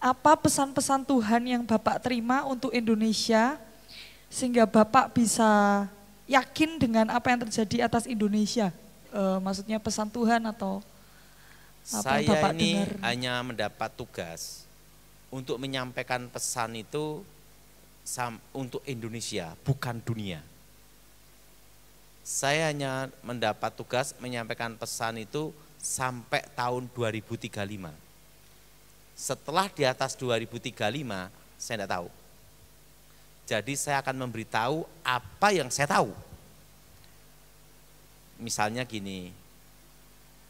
apa pesan-pesan Tuhan yang Bapak terima untuk Indonesia sehingga Bapak bisa yakin dengan apa yang terjadi atas Indonesia? Maksudnya pesan Tuhan atau apa yang Saya Bapak ini dengar? hanya mendapat tugas untuk menyampaikan pesan itu untuk Indonesia, bukan dunia. Saya hanya mendapat tugas menyampaikan pesan itu sampai tahun 2035. Setelah di atas 2035, saya tidak tahu. Jadi saya akan memberitahu apa yang saya tahu. Misalnya gini,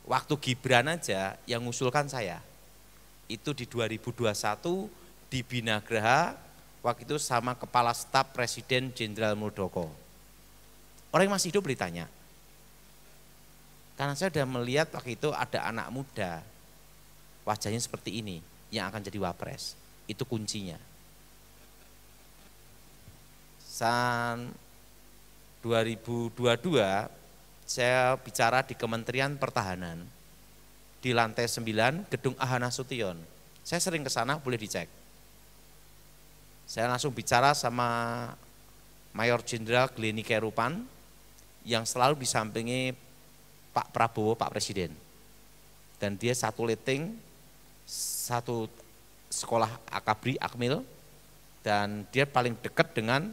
waktu Gibran aja yang ngusulkan saya, itu di 2021 di Binagraha, waktu itu sama Kepala Staf Presiden Jenderal Muldoko. Orang yang masih hidup ditanya. Karena saya sudah melihat waktu itu ada anak muda, wajahnya seperti ini, yang akan jadi wapres. Itu kuncinya. Tahun 2022, saya bicara di Kementerian Pertahanan, di lantai 9, Gedung Ahana Sution. Saya sering ke sana, boleh dicek. Saya langsung bicara sama Mayor Jenderal Gleni Kerupan, yang selalu disampingi Pak Prabowo, Pak Presiden. Dan dia satu letting, satu sekolah Akabri, Akmil, dan dia paling dekat dengan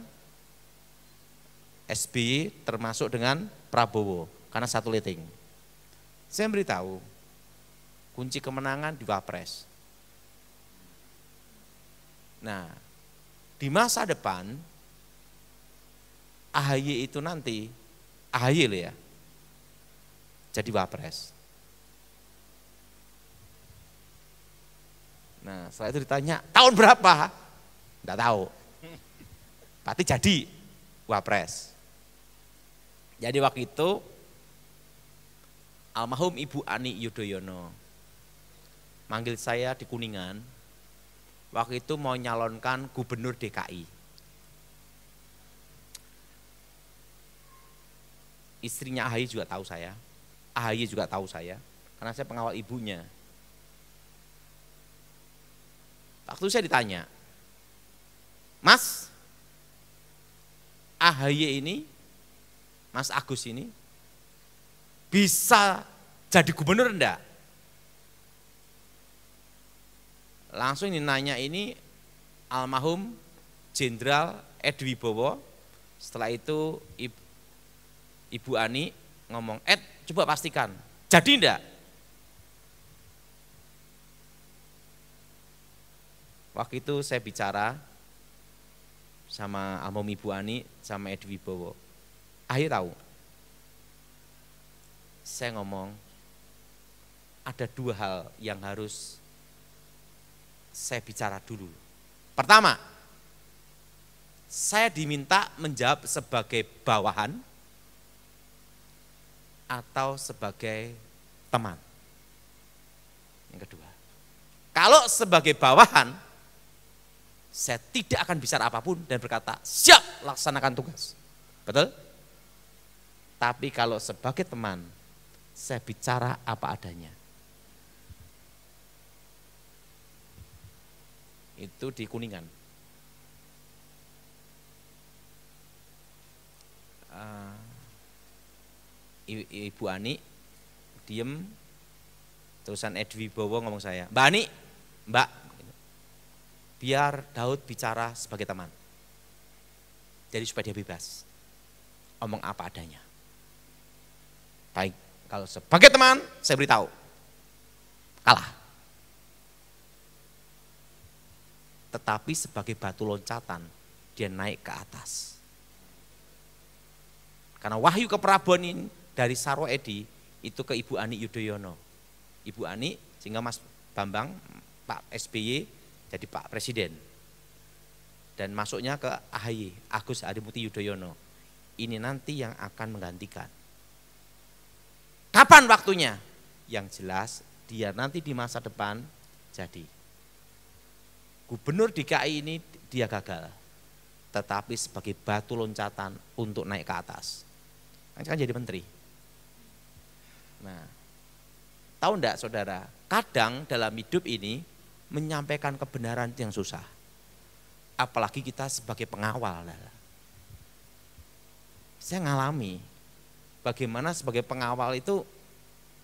SBY termasuk dengan Prabowo, karena satu letting. Saya beritahu, kunci kemenangan di Wapres. Nah, di masa depan, AHY itu nanti, AHY loh ya, jadi Wapres. Nah, setelah itu ditanya, tahun berapa? Enggak tahu. Berarti jadi Wapres. Jadi waktu itu, almarhum Ibu Ani Yudhoyono manggil saya di Kuningan, waktu itu mau nyalonkan gubernur DKI. Istrinya AHY juga tahu saya, AHY juga tahu saya, karena saya pengawal ibunya. Waktu saya ditanya, Mas, AHY ini, Mas Agus ini, bisa jadi gubernur enggak? Langsung ini nanya ini almarhum Jenderal Edi Wibowo. Setelah itu Ibu Ani ngomong, coba pastikan, jadi enggak? Waktu itu saya bicara sama almarhum Ibu Ani sama Edi Wibowo. AHY tahu. Saya ngomong, ada dua hal yang harus saya bicara dulu. Pertama, saya diminta menjawab sebagai bawahan atau sebagai teman. Yang kedua, kalau sebagai bawahan, saya tidak akan bicara apapun dan berkata, siap laksanakan tugas. Betul? Tapi kalau sebagai teman, saya bicara apa adanya. Itu di Kuningan. Ibu Ani diem, terusan Edi Wibowo ngomong saya, Mbak Ani, Mbak, biar Daud bicara sebagai teman. Jadi supaya dia bebas, ngomong apa adanya. Baik, kalau sebagai teman saya beritahu, kalah. Tetapi sebagai batu loncatan, dia naik ke atas. Karena wahyu keperabuan ini dari Sarwo Edi itu ke Ibu Ani Yudhoyono. Ibu Ani sehingga Mas Bambang, Pak SBY jadi Pak Presiden. Dan masuknya ke AHY, Agus Harimurti Yudhoyono. Ini nanti yang akan menggantikan. Kapan waktunya? Yang jelas dia nanti di masa depan jadi. Gubernur DKI ini dia gagal. Tetapi sebagai batu loncatan untuk naik ke atas. Kan jadi menteri. Nah, tahu enggak saudara, kadang dalam hidup ini menyampaikan kebenaran yang susah. Apalagi kita sebagai pengawal. Saya ngalami bagaimana sebagai pengawal itu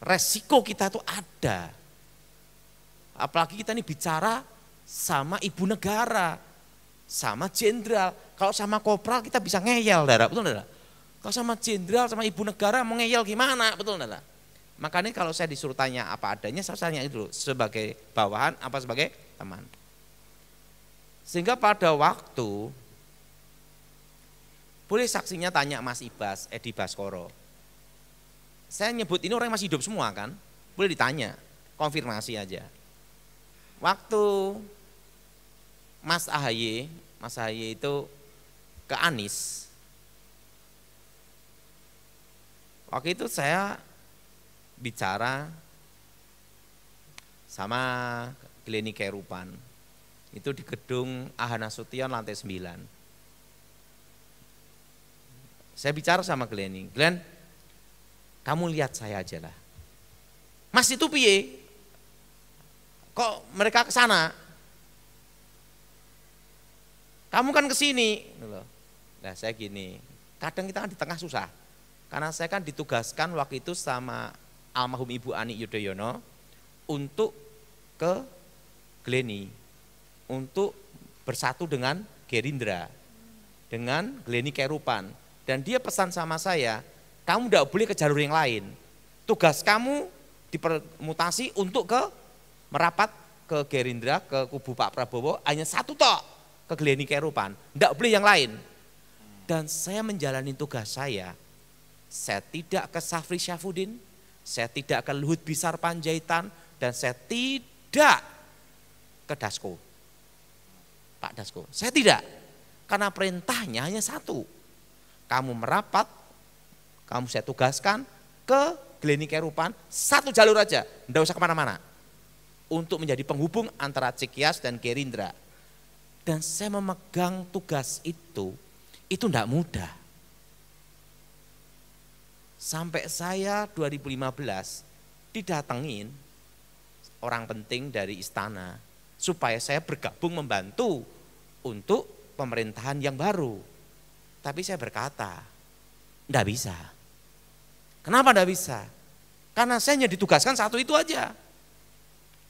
resiko kita tuh ada. Apalagi kita ini bicara sama ibu negara, sama jenderal. Kalau sama kopral kita bisa ngeyel, betul enggak? Kalau sama jenderal, sama ibu negara mau ngeyel gimana, betul enggak? Makanya kalau saya disuruh tanya apa adanya, saya tanya itu dulu, sebagai bawahan apa sebagai teman. Sehingga pada waktu, boleh saksinya tanya Mas Ibas, Edi Baskoro. Saya nyebut ini orang yang masih hidup semua kan, boleh ditanya, konfirmasi aja. Waktu Mas AHY itu ke Anies, waktu itu saya bicara sama Glenny Kerupan, itu di gedung Ahana Sution lantai 9. Saya bicara sama Glenny, Glenn, kamu lihat saya aja lah. Mas itu piye? Kok mereka ke sana? Kamu kan ke sini. Nah, saya gini, kadang kita kan di tengah susah. Karena saya kan ditugaskan waktu itu sama almarhum Ibu Ani Yudhoyono untuk ke Glenny, untuk bersatu dengan Gerindra, dengan Glenny Kerupan. Dan dia pesan sama saya, kamu tidak boleh ke jalur yang lain. Tugas kamu dipermutasi untuk merapat ke Gerindra, ke kubu Pak Prabowo, hanya satu tok, ke Glenny Kerupan. Tidak boleh yang lain. Dan saya menjalani tugas saya tidak ke Safri Syafudin, saya tidak ke Luhut Binsar Panjaitan, dan saya tidak ke Dasko, Pak Dasko. Saya tidak, karena perintahnya hanya satu. Kamu merapat, kamu saya tugaskan ke Glenny Kerupan, satu jalur aja, tidak usah kemana-mana. Untuk menjadi penghubung antara Cikias dan Gerindra. Dan saya memegang tugas itu tidak mudah. Sampai saya 2015 didatengin orang penting dari istana supaya saya bergabung membantu untuk pemerintahan yang baru. Tapi saya berkata, enggak bisa. Kenapa enggak bisa? Karena saya hanya ditugaskan satu itu aja.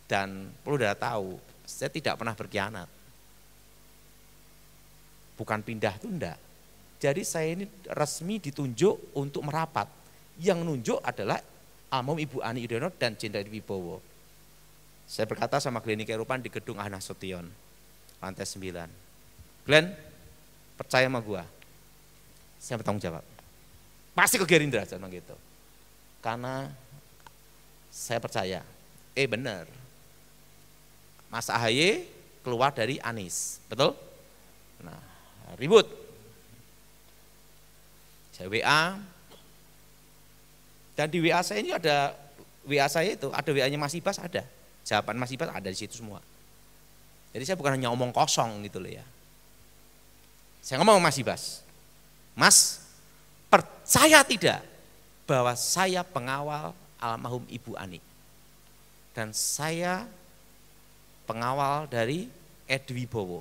Dan perlu Anda tahu, saya tidak pernah berkhianat. Bukan pindah itu enggak. Jadi saya ini resmi ditunjuk untuk merapat. Yang nunjuk adalah almarhum Ibu Ani Yudhoyono dan Jenderal Wibowo. Saya berkata sama Glenny Kerupan di gedung Ahana Sution, lantai 9. Glenn, percaya sama gua. Saya bertanggung jawab. Pasti ke Gerindra, saya bilang gitu. Karena saya percaya, benar. Mas AHY keluar dari Anies, betul? Nah, ribut. Saya WA, dan di WA saya ini ada, WA saya itu ada WA-nya Mas Ibas, ada. Jawaban Mas Ibas ada di situ semua. Jadi saya bukan hanya omong kosong gitu loh ya. Saya ngomong sama Mas Ibas, Mas, percaya tidak bahwa saya pengawal almarhum Ibu Ani. Dan saya pengawal dari Edi Wibowo.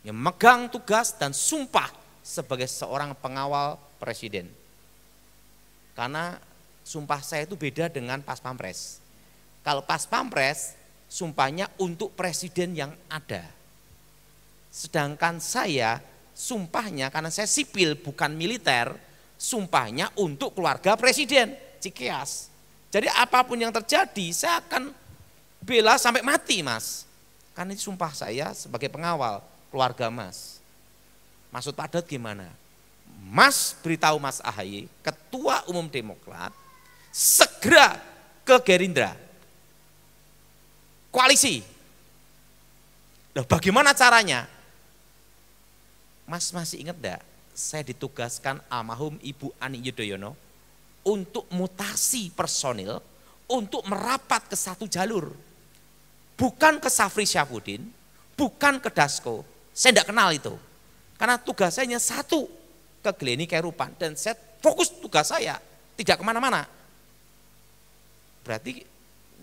Yang megang tugas dan sumpah sebagai seorang pengawal presiden. Karena sumpah saya itu beda dengan pas pampres. Kalau pas pampres, sumpahnya untuk presiden yang ada. Sedangkan saya, sumpahnya karena saya sipil bukan militer, sumpahnya untuk keluarga presiden, Cikias. Jadi apapun yang terjadi, saya akan bela sampai mati, Mas. Karena itu sumpah saya sebagai pengawal keluarga Mas. Maksud padat gimana? Mas beritahu Mas AHY, Ketua Umum Demokrat, segera ke Gerindra. Koalisi. Nah, bagaimana caranya? Mas masih ingat enggak? Saya ditugaskan almarhum Ibu Ani Yudhoyono untuk mutasi personil, untuk merapat ke satu jalur. Bukan ke Safri Syafudin, bukan ke Dasko. Saya tidak kenal itu. Karena tugas saya hanya satu, ke Glenny Kerupan. Dan saya fokus tugas saya, tidak kemana-mana. Berarti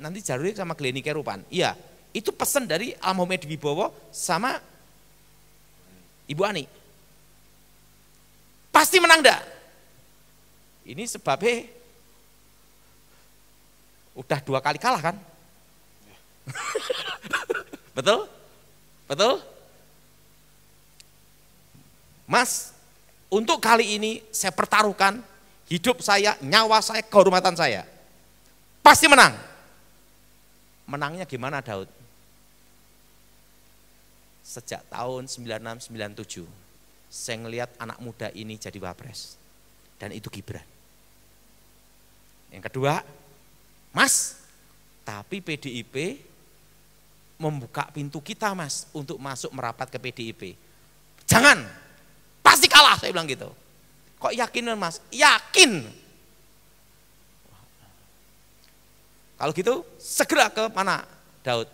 nanti jalurnya sama Glenny Kerupan. Iya, Itu pesan dari Almarhum Edi Wibowo sama Ibu Ani. Pasti menang dah. Ini sebabnya udah 2 kali kalah kan? Betul? Betul? Mas, untuk kali ini saya pertaruhkan hidup saya, nyawa saya, kehormatan saya. Pasti menang. Menangnya gimana Daud? Sejak tahun 96-97, saya ngelihat anak muda ini jadi wapres. Dan itu Gibran. Yang kedua, Mas, tapi PDIP membuka pintu kita Mas untuk masuk merapat ke PDIP. Jangan, pasti kalah, saya bilang gitu. Kok yakin Mas? Yakin. Kalau gitu segera ke mana Daud?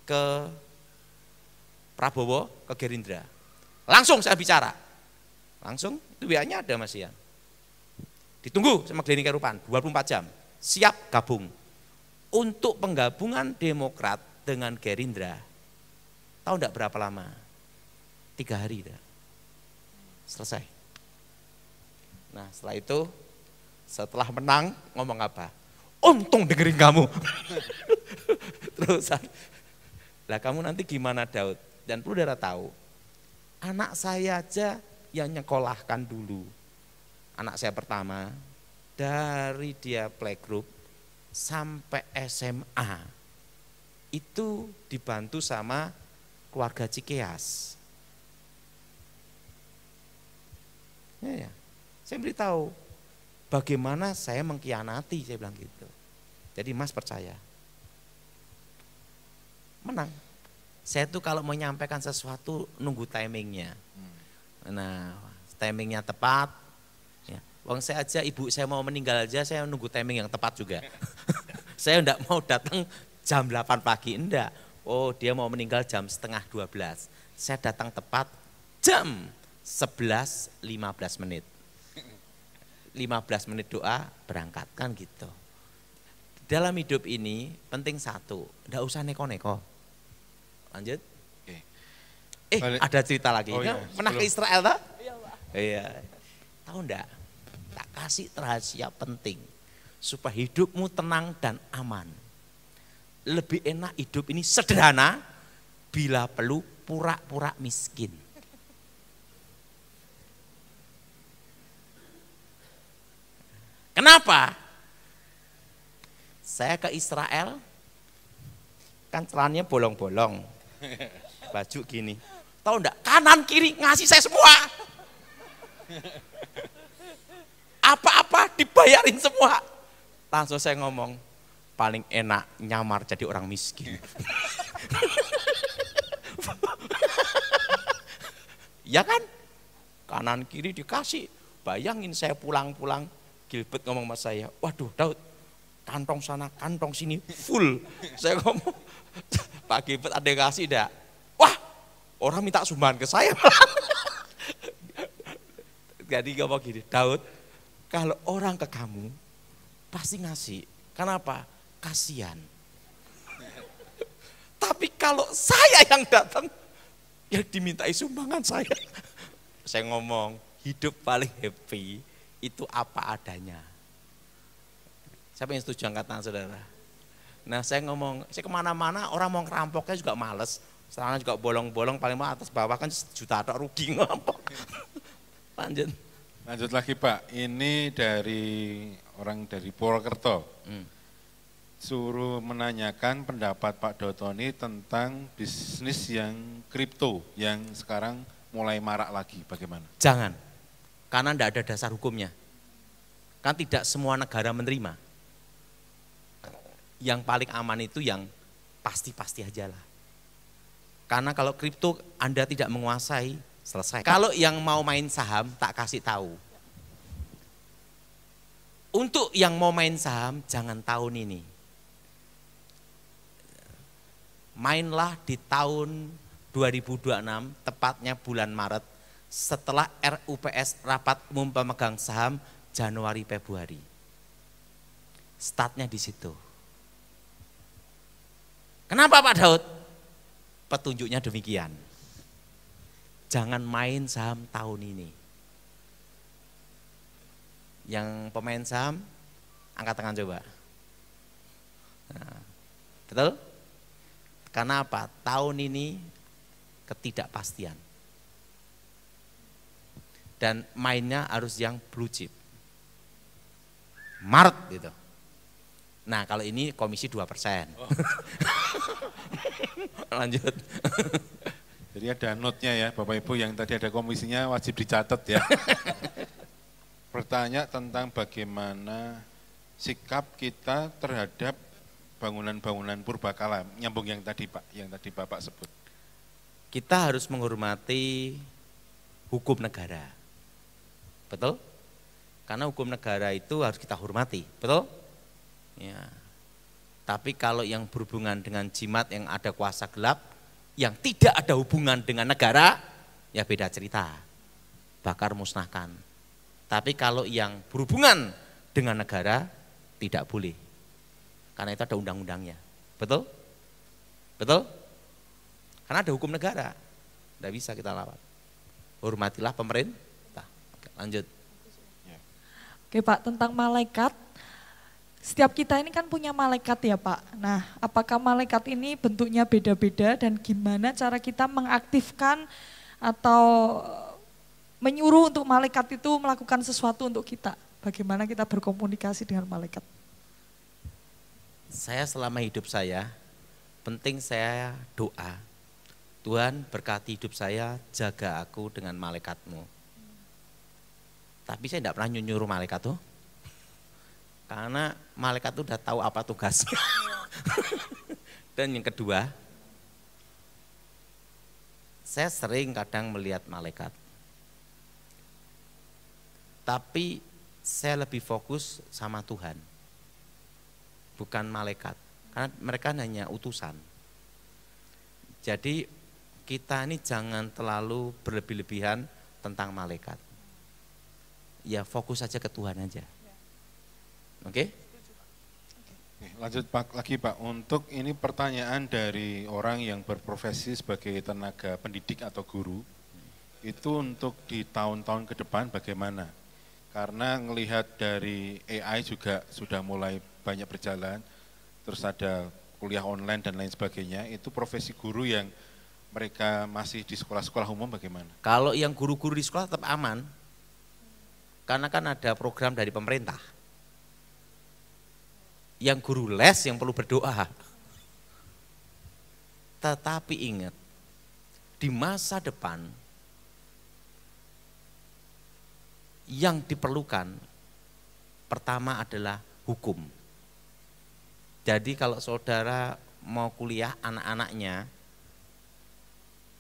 Ke Prabowo, ke Gerindra. Langsung saya bicara. Langsung, itu WA-nya ada Mas Ian. Ditunggu sama Glenny Kerupan, 24 jam. Siap gabung. Untuk penggabungan Demokrat dengan Gerindra, tahu enggak berapa lama? 3 hari dah. Selesai. Nah setelah itu, setelah menang ngomong apa? Untung dengerin kamu. Terus, lah kamu nanti gimana Daud? Dan perlu darah tahu, anak saya aja yang nyekolahkan dulu. Anak saya pertama, dari dia playgroup sampai SMA, itu dibantu sama keluarga Cikeas. Ya. Saya beritahu, bagaimana saya mengkhianati, saya bilang gitu. Jadi Mas percaya, menang. Saya tuh kalau mau menyampaikan sesuatu nunggu timingnya. Nah, timingnya tepat. Ya. Wong saya aja, ibu saya mau meninggal aja, saya nunggu timing yang tepat juga. Saya enggak mau datang jam 8 pagi, enggak. Oh dia mau meninggal jam setengah 12. Saya datang tepat jam 11.15 menit. 15 menit doa, berangkat kan gitu. Dalam hidup ini penting satu, enggak usah neko-neko. Lanjut. Ada cerita lagi. Pernah ke Israel tak? Iya. Tahu enggak? Tak kasih rahasia penting supaya hidupmu tenang dan aman. Lebih enak hidup ini sederhana bila perlu pura-pura miskin. Kenapa? Saya ke Israel, kan celananya bolong-bolong, baju gini. Tahu enggak? Kanan kiri ngasih saya semua. Apa-apa dibayarin semua. Langsung saya ngomong, paling enak nyamar jadi orang miskin. Ya kan? Kanan kiri dikasih. Bayangin saya pulang-pulang, Gilbert ngomong sama saya, waduh Daud, kantong sana, kantong sini full. Saya ngomong, Pak Gilbert ada yang kasih enggak? Wah, orang minta sumbangan ke saya. Jadi ngomong gini, Daud, kalau orang ke kamu, pasti ngasih. Kenapa? Kasihan. Tapi kalau saya yang datang, yang dimintai sumbangan saya. Saya ngomong, hidup paling happy itu apa adanya. Siapa yang setuju angkat tangan saudara? Nah saya ngomong, saya kemana-mana orang mau ngerampoknya juga males. Celana juga bolong-bolong, paling mau atas bawah kan sejuta atau rugi ngerampok. Lanjut. Lanjut lagi Pak, ini dari orang dari Purwokerto. Suruh menanyakan pendapat Pak Dotoni tentang bisnis yang kripto yang sekarang mulai marak lagi, bagaimana? Jangan, karena tidak ada dasar hukumnya. Kan tidak semua negara menerima. Yang paling aman itu yang pasti-pasti aja lah. Karena kalau kripto Anda tidak menguasai, selesai. Kalau yang mau main saham, tak kasih tahu. Untuk yang mau main saham, jangan tahun ini. Mainlah di tahun 2026, tepatnya bulan Maret, setelah RUPS Rapat Umum Pemegang Saham Januari Februari. Startnya di situ. Kenapa Pak Daud? Petunjuknya demikian. Jangan main saham tahun ini. Yang pemain saham, angkat tangan coba. Nah, betul? Karena apa? Tahun ini ketidakpastian. Dan mainnya harus yang blue chip. Mart gitu. Nah kalau ini komisi 2%. Oh. Lanjut. Jadi ada note-nya ya Bapak Ibu, yang tadi ada komisinya wajib dicatat ya. Bertanya tentang bagaimana sikap kita terhadap bangunan-bangunan purbakala, nyambung yang tadi Pak, yang tadi Bapak sebut. Kita harus menghormati hukum negara, betul? Karena hukum negara itu harus kita hormati, betul? Ya. Tapi kalau yang berhubungan dengan jimat yang ada kuasa gelap, yang tidak ada hubungan dengan negara, ya beda cerita, bakar musnahkan. Tapi kalau yang berhubungan dengan negara, tidak boleh. Karena itu ada undang-undangnya, betul? Betul? Karena ada hukum negara, tidak bisa kita lawan. Hormatilah pemerintah. Oke, lanjut. Oke Pak, tentang malaikat, setiap kita ini kan punya malaikat ya Pak. Nah, apakah malaikat ini bentuknya beda-beda dan gimana cara kita mengaktifkan atau menyuruh untuk malaikat itu melakukan sesuatu untuk kita? Bagaimana kita berkomunikasi dengan malaikat? Saya selama hidup saya, penting saya doa. Tuhan berkati hidup saya, jaga aku dengan malaikatmu. Tapi saya tidak pernah nyuruh malaikat tuh. Karena malaikat itu udah tahu apa tugasnya. Dan yang kedua, saya sering kadang melihat malaikat. Tapi saya lebih fokus sama Tuhan. Bukan malaikat. Karena mereka hanya utusan. Jadi kita ini jangan terlalu berlebih-lebihan tentang malaikat. Ya fokus saja ke Tuhan aja. Oke? Lanjut Pak lagi Pak, untuk ini pertanyaan dari orang yang berprofesi sebagai tenaga pendidik atau guru, itu untuk di tahun-tahun ke depan bagaimana? Karena ngelihat dari AI juga sudah mulai banyak berjalan, terus ada kuliah online dan lain sebagainya, itu profesi guru yang mereka masih di sekolah-sekolah umum bagaimana? Kalau yang guru-guru di sekolah tetap aman, karena kan ada program dari pemerintah. Yang guru les yang perlu berdoa. Tetapi ingat, di masa depan yang diperlukan pertama adalah hukum. Jadi kalau saudara mau kuliah anak-anaknya,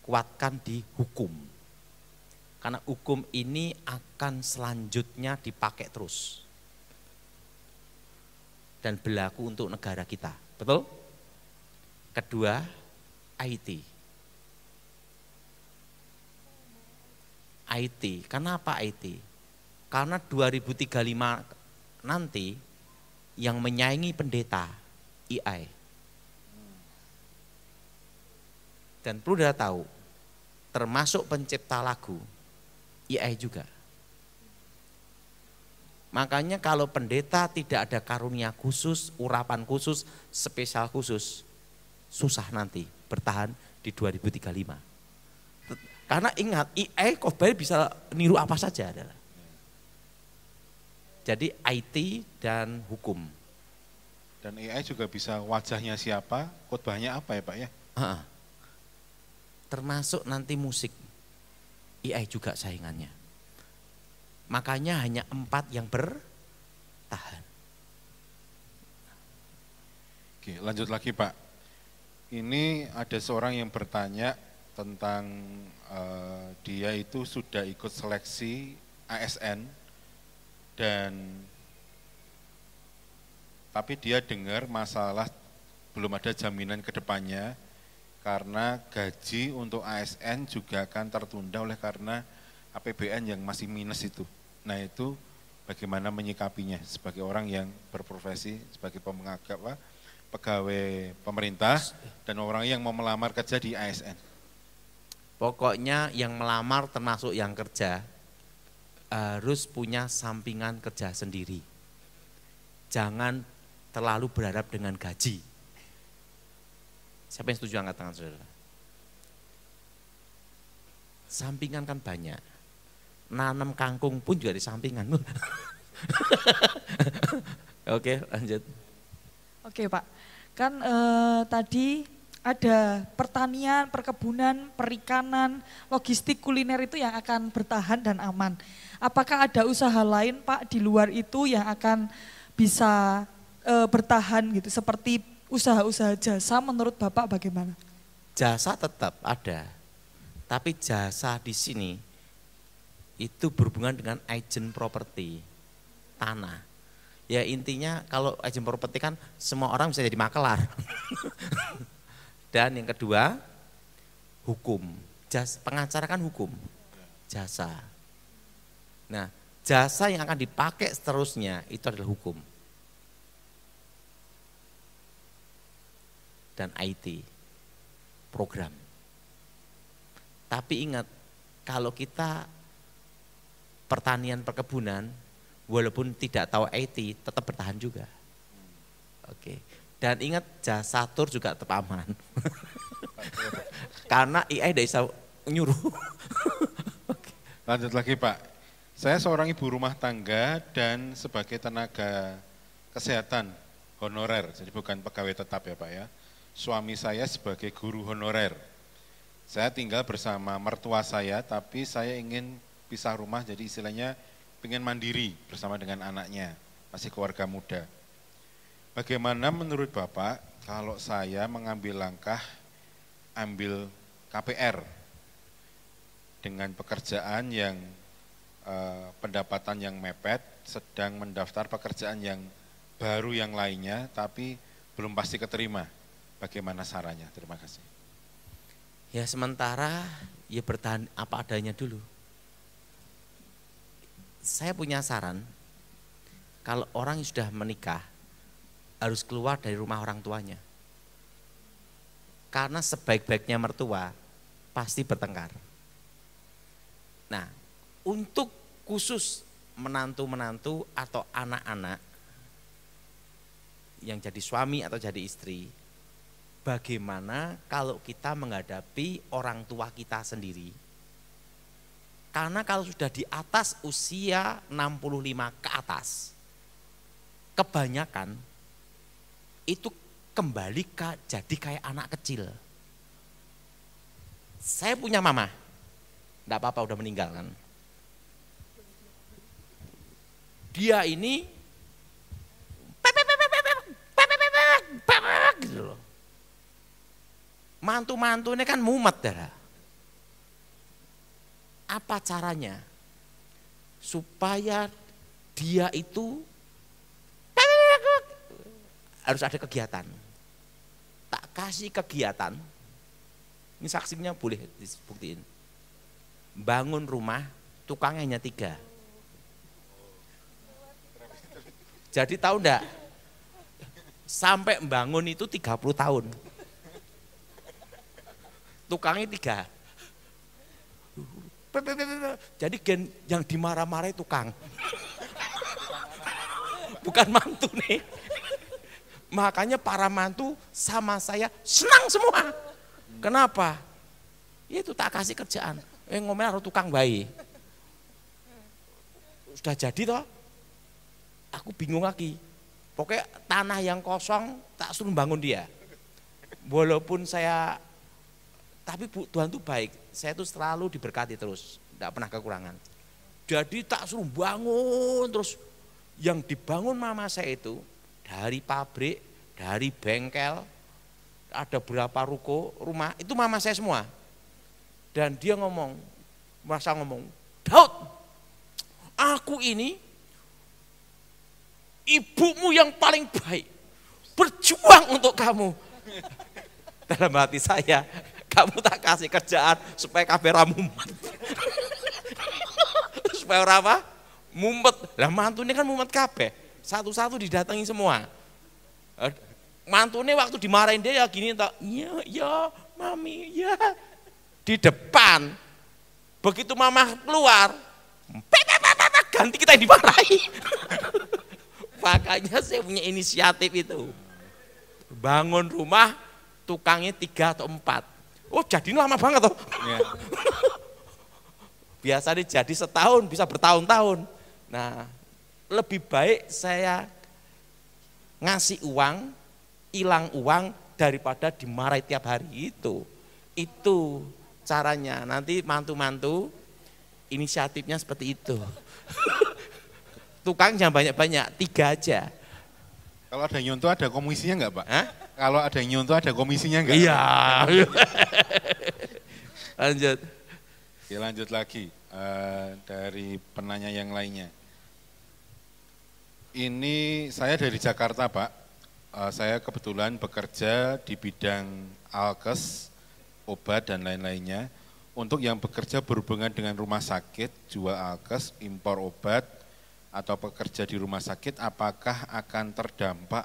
kuatkan di hukum. Karena hukum ini akan selanjutnya dipakai terus. Dan berlaku untuk negara kita, betul? Kedua, IT. IT, kenapa IT? Karena 2035 nanti yang menyaingi pendeta, AI. Dan perlu dia tahu, termasuk pencipta lagu, AI juga. Makanya kalau pendeta tidak ada karunia khusus, urapan khusus, spesial khusus, susah nanti bertahan di 2035. Karena ingat, AI khotbah bisa niru apa saja adalah. Jadi IT dan hukum. Dan AI juga bisa wajahnya siapa, khotbahnya apa ya Pak ya? Termasuk nanti musik, AI juga saingannya. Makanya hanya 4 yang bertahan. Oke, lanjut lagi Pak. Ini ada seorang yang bertanya tentang dia itu sudah ikut seleksi ASN dan tapi dia dengar masalah belum ada jaminan ke depannya karena gaji untuk ASN juga akan tertunda oleh karena APBN yang masih minus itu. Nah itu bagaimana menyikapinya sebagai orang yang berprofesi sebagai pegawai pemerintah dan orang yang mau melamar kerja di ASN? Pokoknya yang melamar termasuk yang kerja harus punya sampingan kerja sendiri. Jangan terlalu berharap dengan gaji. Siapa yang setuju angkat tangan saudara? Sampingan kan banyak. Nanam kangkung pun juga di sampingan. Oke, lanjut. Oke Pak, kan tadi ada pertanian, perkebunan, perikanan, logistik, kuliner itu yang akan bertahan dan aman. Apakah ada usaha lain Pak di luar itu yang akan bisa bertahan gitu, seperti usaha-usaha jasa menurut Bapak bagaimana? Jasa tetap ada, tapi jasa di sini itu berhubungan dengan agent properti, tanah. Ya intinya kalau agent properti kan semua orang bisa jadi makelar. Dan yang kedua, hukum. Pengacara kan hukum, jasa. Nah, jasa yang akan dipakai seterusnya itu adalah hukum. Dan IT, program. Tapi ingat, kalau kita pertanian perkebunan, walaupun tidak tahu IT, tetap bertahan juga. Oke. Dan ingat jasa tur juga tetap aman. Karena AI tidak bisa nyuruh. Lanjut lagi Pak, saya seorang ibu rumah tangga dan sebagai tenaga kesehatan honorer, jadi bukan pegawai tetap ya Pak ya. Suami saya sebagai guru honorer. Saya tinggal bersama mertua saya, tapi saya ingin pisah rumah, jadi istilahnya ingin mandiri bersama dengan anaknya, masih keluarga muda. Bagaimana menurut Bapak kalau saya mengambil langkah ambil KPR dengan pekerjaan yang pendapatan yang mepet, sedang mendaftar pekerjaan yang baru yang lainnya, tapi belum pasti keterima. Bagaimana sarannya? Terima kasih. Ya sementara ya bertahan apa adanya dulu. Saya punya saran, kalau orang yang sudah menikah, harus keluar dari rumah orang tuanya. Karena sebaik-baiknya mertua pasti bertengkar. Nah, untuk khusus menantu-menantu atau anak-anak yang jadi suami atau jadi istri, bagaimana kalau kita menghadapi orang tua kita sendiri? Karena kalau sudah di atas usia 65 ke atas, kebanyakan itu kembali jadi kayak anak kecil. Saya punya mama, enggak apa-apa udah meninggal kan. Dia ini gitu loh. Mantu-mantunya kan mumet dah. Apa caranya supaya dia itu harus ada kegiatan. Tak kasih kegiatan, ini saksinya boleh dibuktiin. Bangun rumah, tukangnya hanya 3. Jadi tahu enggak, sampai bangun itu 30 tahun. Tukangnya 3. Jadi yang dimarah-marahi tukang. Bukan mantu nih. Makanya para mantu sama saya senang semua. Kenapa? Itu tak kasih kerjaan. Ngomel harus tukang bayi. Sudah jadi toh? Aku bingung lagi. Pokoknya tanah yang kosong tak suruh bangun dia. Walaupun saya, tapi Tuhan tuh baik. Saya tuh selalu diberkati terus, tidak pernah kekurangan. Jadi tak suruh bangun terus. Yang dibangun mama saya itu dari pabrik, dari bengkel, ada berapa ruko, rumah, itu mama saya semua. Dan dia merasa ngomong, Daud, aku ini ibumu yang paling baik, berjuang untuk kamu. Dalam hati saya, kamu tak kasih kerjaan supaya kamera mumet. Supaya orang apa? Mumet. Lah mantunya kan mumet kabeh. Satu-satu didatangi semua. Mantune waktu dimarahin dia ya gini, tak, ya, mami, ya. Di depan, begitu mama keluar, ganti kita yang dimarahi. Makanya saya punya inisiatif itu. Bangun rumah, tukangnya 3 atau 4. Oh jadi lama banget toh. Ya. Biasanya jadi setahun, bisa bertahun-tahun. Nah, lebih baik saya ngasih uang, hilang uang daripada dimarahi tiap hari itu. Itu caranya. Nanti mantu-mantu inisiatifnya seperti itu. Tukang jangan banyak-banyak, 3 aja. Kalau ada nyontoh ada komisinya enggak, Pak? Hah? Kalau ada nyontoh ada komisinya enggak? Iya. Lanjut. Oke, lanjut lagi dari penanya yang lainnya. Ini saya dari Jakarta, Pak. Saya kebetulan bekerja di bidang alkes, obat dan lain-lainnya. Untuk yang bekerja berhubungan dengan rumah sakit, jual alkes, impor obat, atau pekerja di rumah sakit, apakah akan terdampak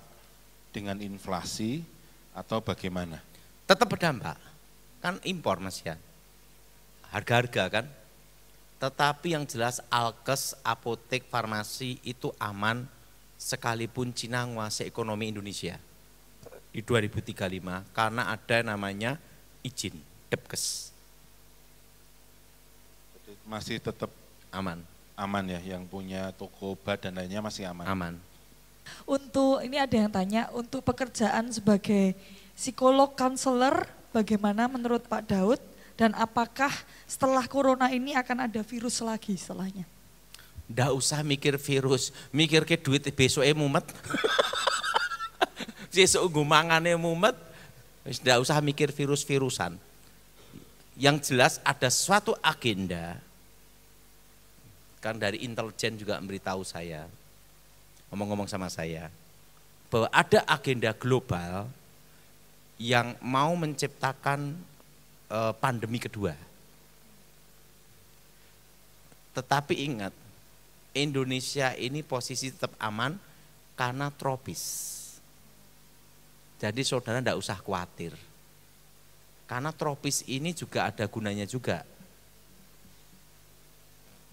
dengan inflasi atau bagaimana? Tetap berdampak, kan impor Mas ya, harga-harga kan. Tetapi yang jelas alkes, apotek, farmasi itu aman sekalipun Cina menguasai ekonomi Indonesia di 2035 karena ada namanya izin Depkes. Masih tetap Aman. Aman ya, yang punya toko obat dan lainnya masih aman. Aman. Untuk ini ada yang tanya, untuk pekerjaan sebagai psikolog konselor bagaimana menurut Pak Daud dan apakah setelah corona ini akan ada virus lagi setelahnya? Nggak usah mikir virus, mikir ke duit besoknya mumet. Besok gumangannya mumet, nggak usah mikir virus-virusan. Yang jelas ada suatu agenda, kan dari intelijen juga memberitahu saya, ngomong-ngomong sama saya, bahwa ada agenda global yang mau menciptakan pandemi kedua. Tetapi ingat, Indonesia ini posisi tetap aman karena tropis. Jadi saudara tidak usah khawatir. Karena tropis ini juga ada gunanya juga.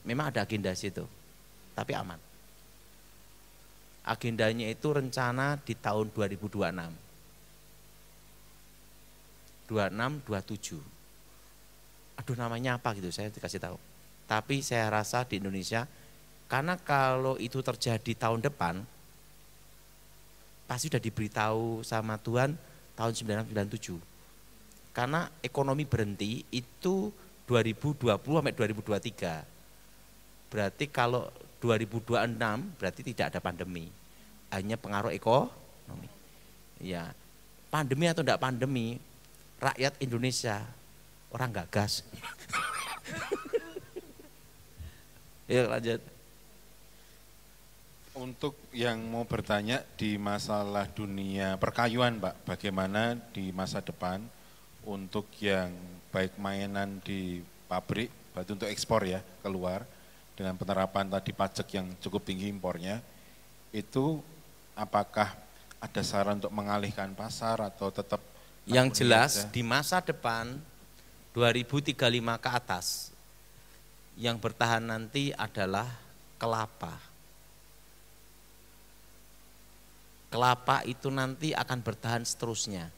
Memang ada agenda situ, tapi aman. Agendanya itu rencana di tahun 2026. 27. Aduh namanya apa gitu, saya dikasih tahu. Tapi saya rasa di Indonesia, karena kalau itu terjadi tahun depan, pasti sudah diberitahu sama Tuhan tahun 1997. Karena ekonomi berhenti itu 2020 sampai 2023. Berarti kalau 2026 berarti tidak ada pandemi, hanya pengaruh ekonomi. Ya, pandemi atau tidak pandemi, rakyat Indonesia orang gagas. Ya lanjut. Untuk yang mau bertanya di masalah dunia perkayuan, Pak, bagaimana di masa depan untuk yang baik mainan di pabrik, berarti untuk ekspor ya keluar, dengan penerapan tadi pajak yang cukup tinggi impornya, itu apakah ada saran untuk mengalihkan pasar atau tetap? Yang jelas di masa depan 2035 ke atas yang bertahan nanti adalah kelapa. Kelapa itu nanti akan bertahan seterusnya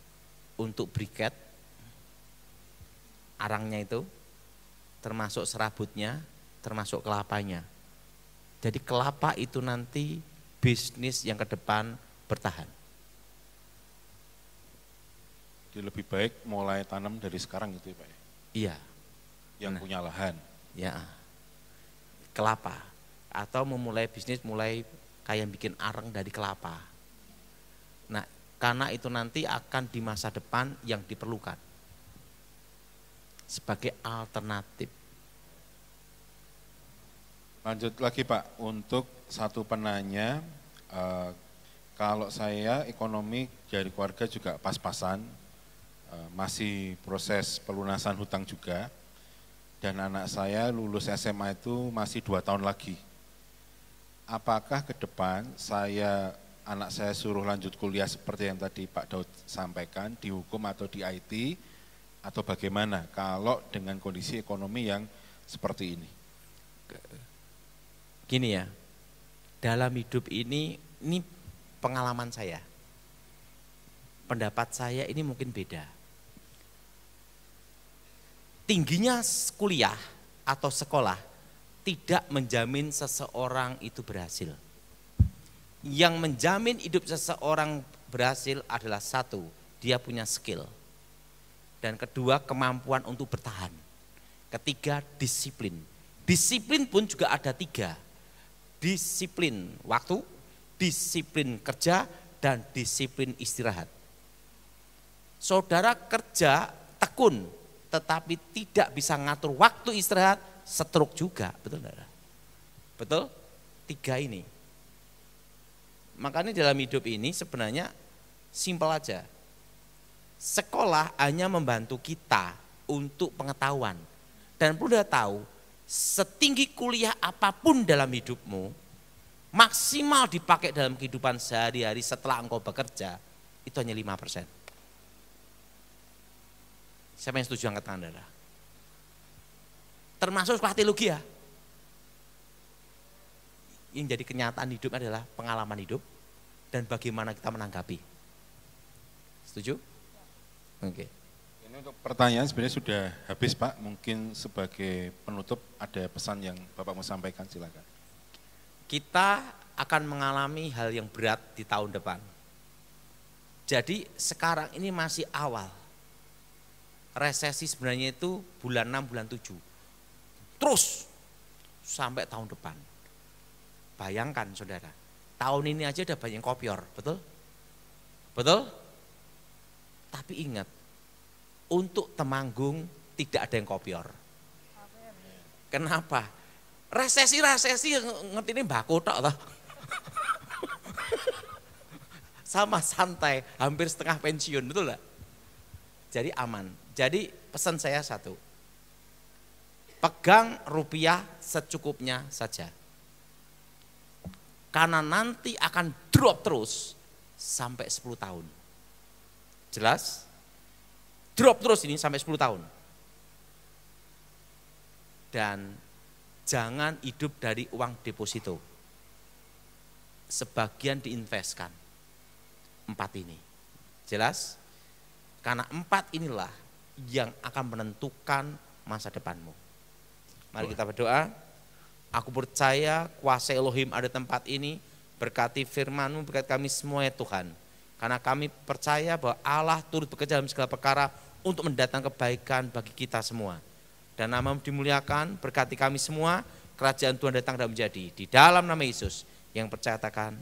untuk briket, arangnya itu, termasuk serabutnya, termasuk kelapanya. Jadi kelapa itu nanti bisnis yang ke depan bertahan. Jadi lebih baik mulai tanam dari sekarang gitu ya Pak ya? Iya. Yang punya lahan. Ya, kelapa. Atau memulai bisnis mulai kayak bikin arang dari kelapa. Nah, karena itu nanti akan di masa depan yang diperlukan sebagai alternatif. Lanjut lagi Pak, untuk satu penanya, kalau saya ekonomi dari keluarga juga pas-pasan, masih proses pelunasan hutang juga, dan anak saya lulus SMA itu masih 2 tahun lagi. Apakah ke depan saya anak saya suruh lanjut kuliah seperti yang tadi Pak Daud sampaikan, di hukum atau di IT, atau bagaimana kalau dengan kondisi ekonomi yang seperti ini? Gini ya, dalam hidup ini pengalaman saya, pendapat saya ini mungkin beda. Tingginya kuliah atau sekolah tidak menjamin seseorang itu berhasil. Yang menjamin hidup seseorang berhasil adalah satu, dia punya skill. Dan kedua, kemampuan untuk bertahan. Ketiga, disiplin. Disiplin pun juga ada tiga. Disiplin waktu, disiplin kerja, dan disiplin istirahat. Saudara kerja tekun, tetapi tidak bisa ngatur waktu istirahat, stroke juga, betul enggak? Betul? Tiga ini. Makanya dalam hidup ini sebenarnya simpel aja. Sekolah hanya membantu kita untuk pengetahuan. Dan perlu tahu, setinggi kuliah apapun dalam hidupmu, maksimal dipakai dalam kehidupan sehari-hari setelah engkau bekerja, itu hanya 5%. Siapa yang setuju angkat tangan, saudara? Termasuk sekolah teologi ya. Yang jadi kenyataan hidup adalah pengalaman hidup dan bagaimana kita menanggapi. Setuju? Oke. Ini untuk pertanyaan sebenarnya sudah habis Pak, mungkin sebagai penutup ada pesan yang Bapak mau sampaikan, silakan. Kita akan mengalami hal yang berat di tahun depan. Jadi sekarang ini masih awal. Resesi sebenarnya itu bulan 6, bulan 7. Terus sampai tahun depan. Bayangkan saudara, tahun ini aja udah banyak kopior, betul? Betul? Tapi ingat, untuk Temanggung tidak ada yang kopior. Kenapa? Resesi ngerti ini mbako tok toh. Sama santai, hampir setengah pensiun, betul gak? Jadi aman. Jadi pesan saya satu, pegang rupiah secukupnya saja. Karena nanti akan drop terus sampai 10 tahun. Jelas? Drop terus ini sampai 10 tahun. Dan jangan hidup dari uang deposito. Sebagian diinvestkan. 4 ini. Jelas? Karena 4 inilah yang akan menentukan masa depanmu. Mari kita berdoa. Aku percaya kuasa Elohim ada tempat ini, berkati firman-Mu, berkati kami semua ya Tuhan. Karena kami percaya bahwa Allah turut bekerja dalam segala perkara untuk mendatangkan kebaikan bagi kita semua. Dan nama-Mu dimuliakan, berkati kami semua, kerajaan Tuhan datang dan menjadi. Di dalam nama Yesus yang percaya katakan